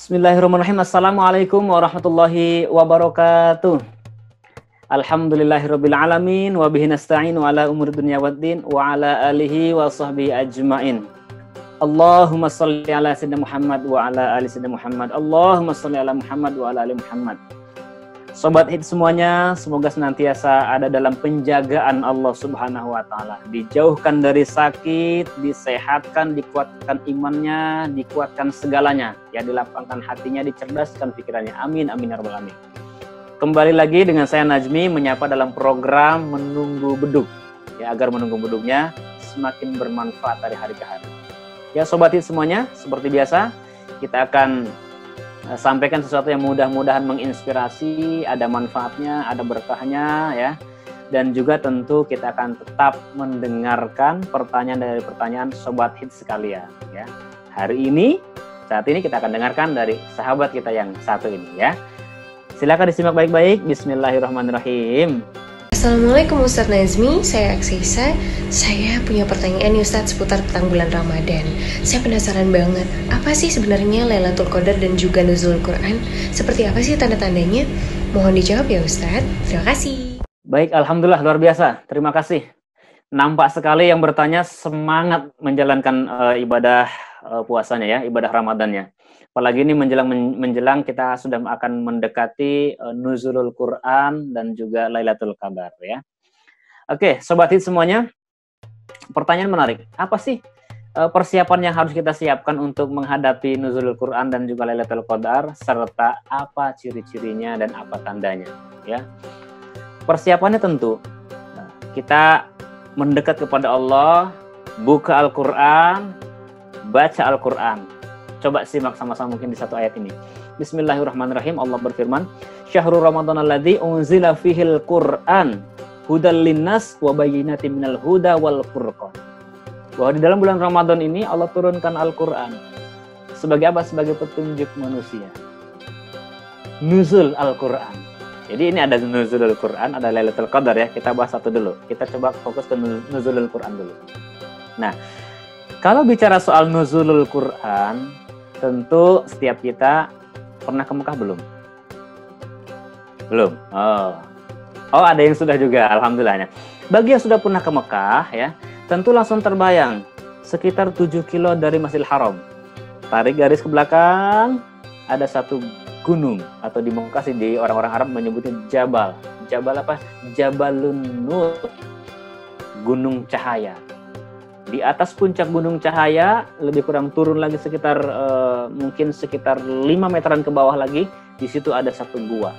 Bismillahirrahmanirrahim. Assalamualaikum warahmatullahi wabarakatuh. Alhamdulillahirabbil alamin wa bihi nasta'in ala umuri dunya waddin wa ala alihi wa sahbihi ajmain. Allahumma shalli ala sayyidina Muhammad wa ala ali sayyidina Muhammad. Allahumma shalli ala Muhammad wa ala ali Muhammad. Sobat hit semuanya, semoga senantiasa ada dalam penjagaan Allah Subhanahu wa taala. Dijauhkan dari sakit, disehatkan, dikuatkan imannya, dikuatkan segalanya. Ya, dilapangkan hatinya, dicerdaskan pikirannya. Amin amin ya rabbal alamin. Kembali lagi dengan saya Najmi menyapa dalam program Menunggu Bedug. Ya, agar menunggu bedugnya semakin bermanfaat dari hari ke hari. Ya, sobat hit semuanya, seperti biasa kita akan sampaikan sesuatu yang mudah-mudahan menginspirasi, ada manfaatnya, ada berkahnya ya. Dan juga tentu kita akan tetap mendengarkan pertanyaan dari pertanyaan sobat hit sekalian ya. Saat ini kita akan dengarkan dari sahabat kita yang satu ini ya. Silakan disimak baik-baik. Bismillahirrahmanirrahim. Assalamualaikum Ustadz Nazmi, saya Aksisa. Saya punya pertanyaan nih Ustadz seputar tentang bulan Ramadan. Saya penasaran banget, apa sih sebenarnya Lailatul Qadar dan juga Nuzulul Quran? Seperti apa sih tanda-tandanya? Mohon dijawab ya Ustadz. Terima kasih. Baik, alhamdulillah luar biasa. Terima kasih. Nampak sekali yang bertanya semangat menjalankan ibadah puasanya ya, ibadah Ramadannya. Apalagi ini menjelang kita sudah akan mendekati Nuzulul Quran dan juga Lailatul Qadar ya. Oke, sobat hit semuanya, pertanyaan menarik. Apa sih persiapan yang harus kita siapkan untuk menghadapi Nuzulul Quran dan juga Lailatul Qadar, serta apa ciri-cirinya dan apa tandanya ya. Persiapannya tentu kita mendekat kepada Allah, buka Al-Quran, baca Al-Quran. Coba simak sama-sama mungkin di satu ayat ini. Bismillahirrahmanirrahim. Allah berfirman, Syahrul Ramadan alladzi unzila fihil Qur'an hudal linnas wa bayyinatin minal huda wal furqan. Bahwa di dalam bulan Ramadan ini Allah turunkan Al-Quran. Sebagai apa? Sebagai petunjuk manusia. Nuzul Al-Quran. Jadi ini ada Nuzulul Quran, ada Lailatul Qadar ya. Kita bahas satu dulu. Kita coba fokus ke Nuzulul Quran dulu. Nah, kalau bicara soal Nuzulul Quran, tentu setiap kita pernah ke Mekah belum? Belum? Oh, ada yang sudah juga, alhamdulillahnya. Bagi yang sudah pernah ke Mekah ya, tentu langsung terbayang sekitar 7 kilo dari Masjidil Haram. Tarik garis ke belakang, ada satu gunung, atau di Mekah sih di orang-orang Arab menyebutnya Jabal. Jabal apa? Jabalun Nur, gunung cahaya. Di atas puncak gunung cahaya, lebih kurang turun lagi sekitar mungkin sekitar 5 meteran ke bawah lagi, di situ ada satu gua.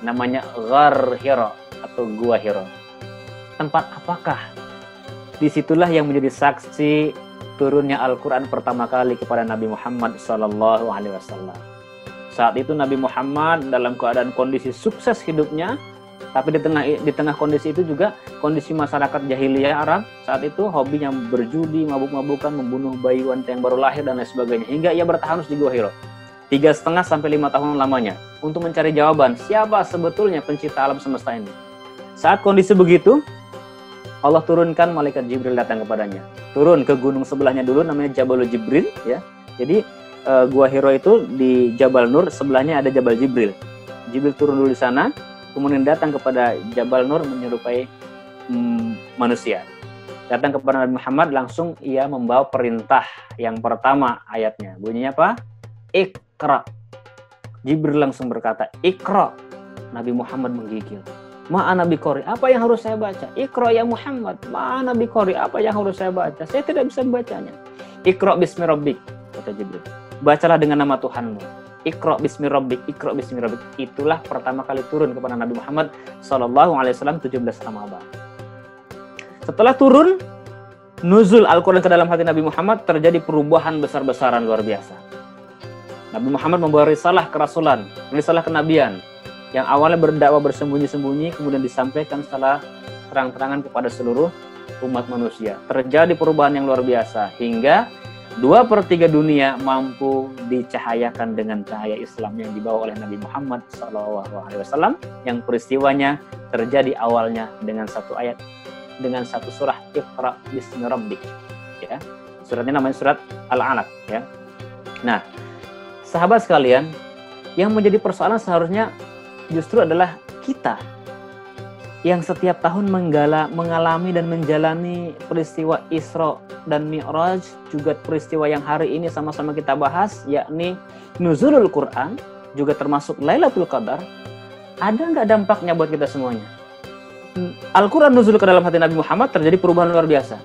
Namanya Ghar Hira atau Gua Hira. Tempat apakah? Disitulah yang menjadi saksi turunnya Al-Quran pertama kali kepada Nabi Muhammad SAW. Saat itu Nabi Muhammad dalam keadaan kondisi sukses hidupnya, tapi di tengah kondisi itu juga kondisi masyarakat jahiliyah Arab saat itu hobinya berjudi, mabuk-mabukan, membunuh bayi wanita yang baru lahir dan lain sebagainya, hingga ia bertahan di Gua Hira 3,5 sampai 5 tahun lamanya untuk mencari jawaban siapa sebetulnya pencipta alam semesta ini. Saat kondisi begitu, Allah turunkan malaikat Jibril datang kepadanya. Turun ke gunung sebelahnya dulu, namanya Jabalul Jibril ya. Jadi Gua Hira itu di Jabal Nur, sebelahnya ada Jabal Jibril. Jibril turun dulu di sana, kemudian datang kepada Jabal Nur menyerupai manusia. Datang kepada Nabi Muhammad, langsung ia membawa perintah yang pertama ayatnya. Bunyinya apa? Iqra. Jibril langsung berkata, Iqra. Nabi Muhammad menggigil. Ma'ana biqori, apa yang harus saya baca? Iqra ya Muhammad. Ma'ana biqori, apa yang harus saya baca? Saya tidak bisa membacanya. Iqra bismi rabbik, kata Jibril. Bacalah dengan nama Tuhanmu. Iqra bismi rabbik, Iqra bismi rabbik. Itulah pertama kali turun kepada Nabi Muhammad SAW 17 Ramadan. Setelah turun nuzul Al-Quran ke dalam hati Nabi Muhammad, terjadi perubahan besar-besaran luar biasa. Nabi Muhammad membawa risalah kerasulan, risalah kenabian yang awalnya berdakwah bersembunyi-sembunyi, kemudian disampaikan secara terang-terangan kepada seluruh umat manusia. Terjadi perubahan yang luar biasa hingga 2/3 dunia mampu dicahayakan dengan cahaya Islam yang dibawa oleh Nabi Muhammad SAW, yang peristiwanya terjadi awalnya dengan satu ayat, dengan satu surah Iqra bismi rabbik ya. Suratnya namanya surat Al-Alaq ya. Nah, sahabat sekalian, yang menjadi persoalan seharusnya justru adalah kita yang setiap tahun mengalami dan menjalani peristiwa Isra dan Mi'raj, juga peristiwa yang hari ini sama-sama kita bahas, yakni nuzulul Quran, juga termasuk Lailatul Qadar. Ada nggak dampaknya buat kita semuanya? Al-Quran nuzul ke dalam hati Nabi Muhammad, terjadi perubahan luar biasa.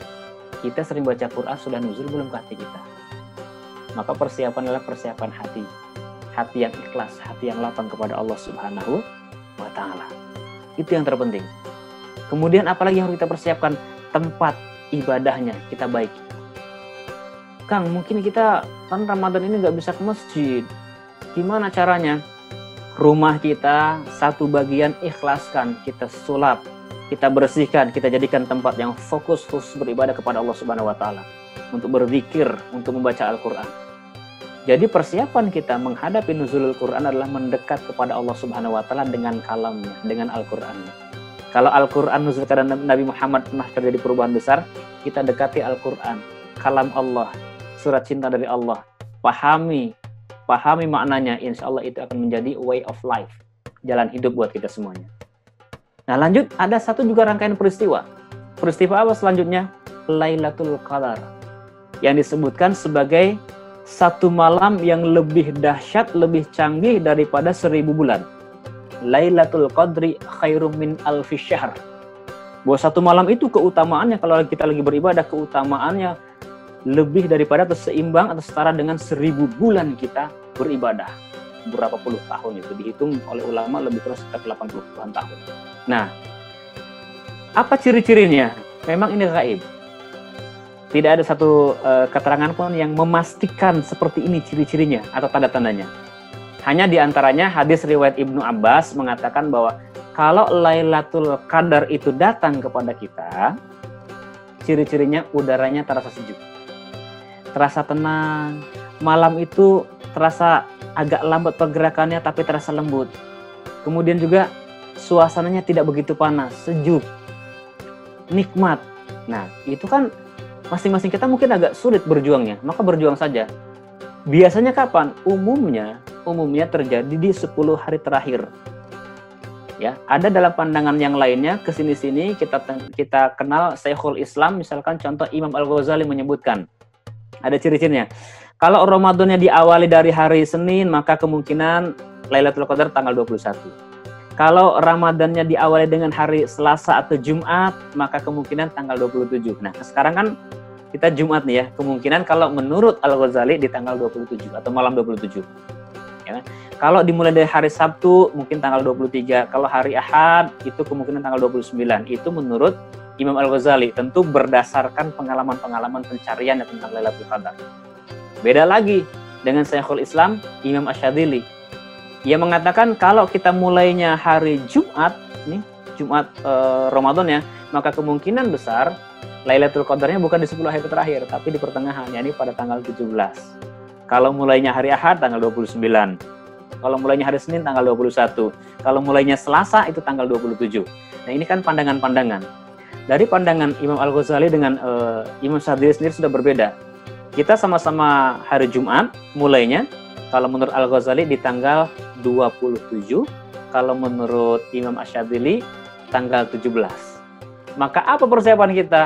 Kita sering baca Quran, sudah nuzul belum ke hati kita? Maka persiapan adalah persiapan hati. Hati yang ikhlas, hati yang lapang kepada Allah Subhanahu wa Ta'ala. Itu yang terpenting. Kemudian apalagi yang harus kita persiapkan? Tempat ibadahnya kita baiki. Kang, mungkin kita kan Ramadan ini nggak bisa ke masjid. Gimana caranya? Rumah kita satu bagian ikhlaskan, kita sulap, kita bersihkan, kita jadikan tempat yang fokus beribadah kepada Allah Subhanahu wa Ta'ala, untuk berzikir, untuk membaca Al-Quran. Jadi persiapan kita menghadapi nuzulul Quran adalah mendekat kepada Allah Subhanahu wa Ta'ala dengan kalamnya, dengan Al-Qurannya. Kalau Al-Quran nuzul kepada Nabi Muhammad pernah terjadi perubahan besar, kita dekati Al-Quran, kalam Allah, surat cinta dari Allah, pahami maknanya, insya Allah itu akan menjadi way of life, jalan hidup buat kita semuanya. Nah lanjut, ada satu juga rangkaian peristiwa. Peristiwa apa selanjutnya? Lailatul Qadar, yang disebutkan sebagai satu malam yang lebih dahsyat, lebih canggih daripada 1000 bulan. Lailatul Qadri khairum min alfi syahr. Bahwa satu malam itu keutamaannya, kalau kita lagi beribadah, keutamaannya lebih daripada atau seimbang atau setara dengan 1000 bulan kita beribadah. Berapa puluh tahun itu dihitung oleh ulama, lebih kurang sekitar 80-an tahun. Nah, apa ciri-cirinya? Memang ini gaib. Tidak ada satu keterangan pun yang memastikan seperti ini ciri-cirinya atau tanda-tandanya. Hanya diantaranya hadis riwayat Ibnu Abbas mengatakan bahwa kalau Lailatul Qadar itu datang kepada kita, ciri-cirinya udaranya terasa sejuk, terasa tenang. Malam itu terasa agak lambat pergerakannya tapi terasa lembut. Kemudian juga suasananya tidak begitu panas, sejuk, nikmat. Nah, itu kan masing-masing kita mungkin agak sulit berjuangnya, maka berjuang saja. Biasanya kapan? Umumnya terjadi di 10 hari terakhir. Ya, ada dalam pandangan yang lainnya, kesini-sini kita kenal Syekhul Islam, misalkan contoh Imam Al-Ghazali menyebutkan, ada ciri-cirinya. Kalau Ramadannya diawali dari hari Senin, maka kemungkinan Lailatul Qadar tanggal 21. Kalau Ramadannya diawali dengan hari Selasa atau Jumat, maka kemungkinan tanggal 27. Nah, sekarang kan kita Jumat nih ya, kemungkinan kalau menurut Al-Ghazali di tanggal 27 atau malam 27. Ya. Kalau dimulai dari hari Sabtu, mungkin tanggal 23. Kalau hari Ahad, itu kemungkinan tanggal 29. Itu menurut Imam Al-Ghazali, tentu berdasarkan pengalaman-pengalaman pencarian tentang Lailatul Qadar. Beda lagi dengan Syekhul Islam, Imam Asyadili. Ia mengatakan kalau kita mulainya hari Jumat, nih Jumat Ramadan ya, maka kemungkinan besar Lailatul Qadarnya bukan di 10 hari terakhir, tapi di pertengahan, yakni pada tanggal 17. Kalau mulainya hari Ahad, tanggal 29. Kalau mulainya hari Senin, tanggal 21. Kalau mulainya Selasa, itu tanggal 27. Nah, ini kan pandangan-pandangan. Dari pandangan Imam Al-Ghazali dengan Imam Syadili sendiri sudah berbeda. Kita sama-sama hari Jumat mulainya, kalau menurut Al-Ghazali di tanggal 27, kalau menurut Imam Asyadili tanggal 17. Maka apa persiapan kita?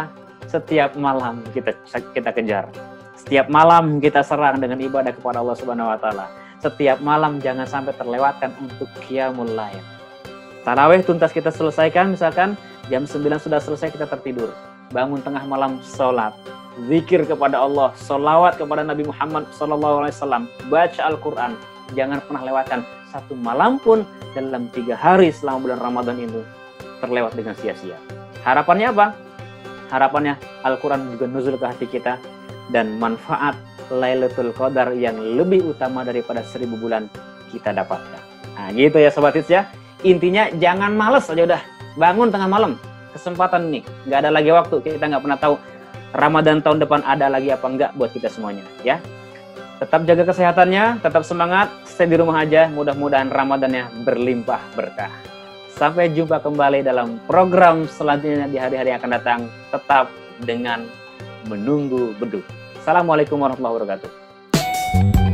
Setiap malam kita kejar. Setiap malam kita serang dengan ibadah kepada Allah Subhanahu wa Ta'ala. Setiap malam jangan sampai terlewatkan untuk qiyamul lail. Tarawih tuntas kita selesaikan, misalkan jam 9 sudah selesai kita tertidur. Bangun tengah malam sholat, zikir kepada Allah, sholawat kepada Nabi Muhammad SAW, baca Al-Quran. Jangan pernah lewatkan satu malam pun dalam 3 hari selama bulan Ramadan itu terlewat dengan sia-sia. Harapannya apa? Harapannya Al-Quran juga nuzul ke hati kita dan manfaat Lailatul Qadar yang lebih utama daripada 1000 bulan kita dapatkan. Nah gitu ya Sobat Hits ya. Intinya jangan males aja udah. Bangun tengah malam. Kesempatan nih. Nggak ada lagi waktu. Kita nggak pernah tahu Ramadan tahun depan ada lagi apa enggak buat kita semuanya. Ya. Tetap jaga kesehatannya. Tetap semangat. Stay di rumah aja. Mudah-mudahan Ramadannya berlimpah berkah. Sampai jumpa kembali dalam program selanjutnya di hari-hari yang akan datang. Tetap dengan Menunggu Beduk. Assalamualaikum warahmatullahi wabarakatuh.